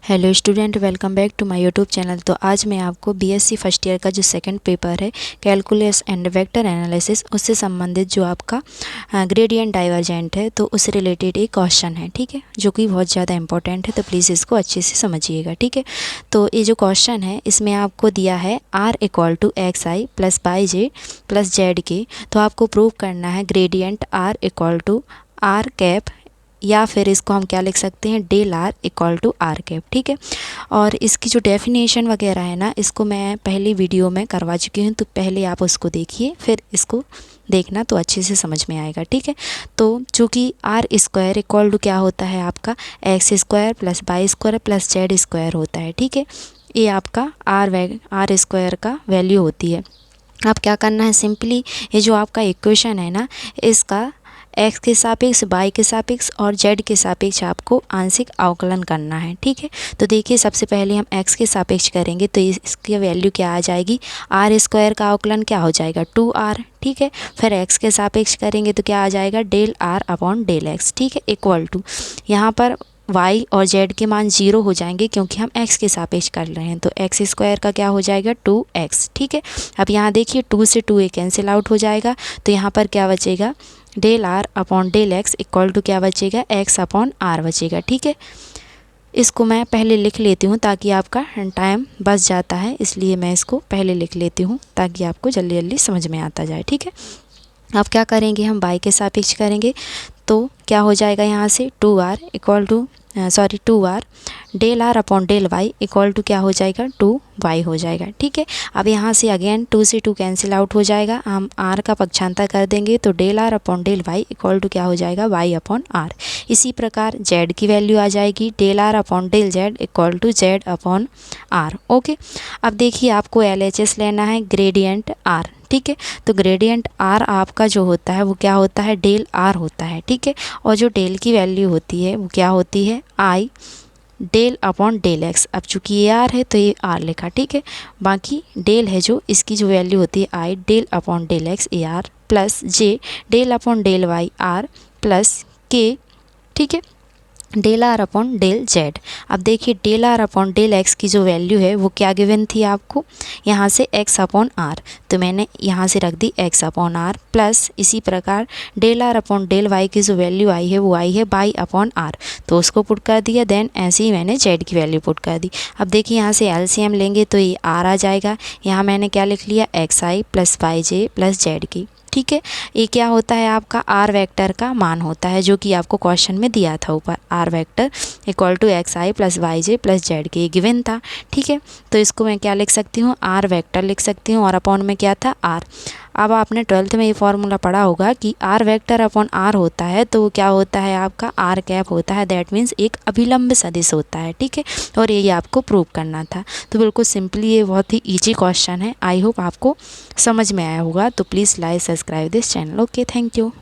Hello student, welcome back to my YouTube channel. तो आज मैं आपको बीएससी फर्स्ट ईयर का जो सेकंड पेपर है कैलकुलस एंड वेक्टर एनालिसिस, उससे संबंधित जो आपका ग्रेडियंट डाइवर्जेंट है तो उससे रिलेटेड एक क्वेश्चन है, ठीक है, जो कि बहुत ज़्यादा इंपॉर्टेंट है। तो प्लीज़ इसको अच्छे से समझिएगा, ठीक है। तो ये जो क्वेश्चन है इसमें आपको दिया है r equal to x i plus y j plus z k. तो आपको प्रूव करना है gradient r equal to r cap, या फिर इसको हम क्या लिख सकते हैं, del r equal to r cap, ठीक है। और इसकी जो डेफिनेशन वगैरह है ना, इसको मैं पहली वीडियो में करवा चुकी हूँ, तो पहले आप उसको देखिए, फिर इसको देखना तो अच्छे से समझ में आएगा, ठीक है। तो चूँकि आर स्क्वायर इक्वल टू क्या होता है आपका x square plus y square plus z square होता है, ठीक है। ये आपका आर स्क्वायर का वैल्यू होती है। अब क्या करना है, सिंपली ये जो आपका इक्वेशन है ना, इसका एक्स के सापेक्ष, वाई के सापेक्ष और जेड के सापेक्ष आपको आंशिक अवकलन करना है, ठीक है। तो देखिए, सबसे पहले हम एक्स के सापेक्ष करेंगे तो इसकी वैल्यू क्या आ जाएगी, आर स्क्वायर का अवकलन क्या हो जाएगा 2r, ठीक है। फिर एक्स के सापेक्ष करेंगे तो क्या आ जाएगा del r upon del x, ठीक है, इक्वल टू यहाँ पर y और z के मान 0 हो जाएंगे क्योंकि हम x के सापेक्ष कर रहे हैं। तो एक्स स्क्वायर का क्या हो जाएगा 2x, ठीक है। अब यहाँ देखिए 2 से 2 कैंसिल आउट हो जाएगा, तो यहाँ पर क्या बचेगा del r upon del x equal to क्या बचेगा x अपॉन आर बचेगा, ठीक है। इसको मैं पहले लिख लेती हूँ ताकि आपका टाइम बच जाता है, इसलिए मैं इसको पहले लिख लेती हूँ ताकि आपको जल्दी जल्दी समझ में आता जाए, ठीक है। अब क्या करेंगे, हम y के सापेक्ष करेंगे तो क्या हो जाएगा यहाँ से 2r equal to 2r del r upon del y equal to क्या हो जाएगा 2y हो जाएगा, ठीक है। अब यहाँ से अगेन 2 से 2 कैंसिल आउट हो जाएगा, हम r का पक्षांतर कर देंगे तो del r upon del y equal to क्या हो जाएगा y अपॉन r। इसी प्रकार z की वैल्यू आ जाएगी del r upon del z equal to z upon r, okay. अब देखिए, आपको LHS लेना है ग्रेडियंट r, ठीक है। तो ग्रेडियंट आर आपका जो होता है वो क्या होता है डेल आर होता है, ठीक है। और जो डेल की वैल्यू होती है वो क्या होती है i del upon del x. अब चूंकि ये आर है तो ये आर लिखा, ठीक है। बाकी डेल है जो इसकी जो वैल्यू होती है i del upon del x a r plus j del upon del y r plus k, ठीक है, del r upon del z. अब देखिए del r upon del x की जो वैल्यू है वो क्या गिवन थी आपको, यहाँ से एक्स अपॉन आर, तो मैंने यहाँ से रख दी एक्स अपॉन आर प्लस इसी प्रकार del r upon del y की जो वैल्यू आई है वो आई है वाई अपॉन आर, तो उसको पुट कर दिया। देन ऐसे ही मैंने जेड की वैल्यू पुट कर दी। अब देखिए यहाँ से एलसीएम लेंगे तो ये आर आ जाएगा, यहाँ मैंने क्या लिख लिया x i plus y j plus Z की, ठीक है। ये क्या होता है आपका आर वेक्टर का मान होता है, जो कि आपको क्वेश्चन में दिया था ऊपर, r vector equal to x i plus y j plus z k, ये गिवन था, ठीक है। तो इसको मैं क्या लिख सकती हूँ, आर वेक्टर लिख सकती हूँ और अपॉन में क्या था आर। अब आपने 12th में ये फॉर्मूला पढ़ा होगा कि आर वेक्टर अपॉन आर होता है तो वो क्या होता है आपका आर कैप होता है, दैट मीन्स एक अभिलंब सदिश होता है, ठीक है। और ये आपको प्रूव करना था। तो बिल्कुल सिंपली ये बहुत ही ईजी क्वेश्चन है। आई होप आपको समझ में आया होगा। तो please like subscribe this channel. Okay, thank you.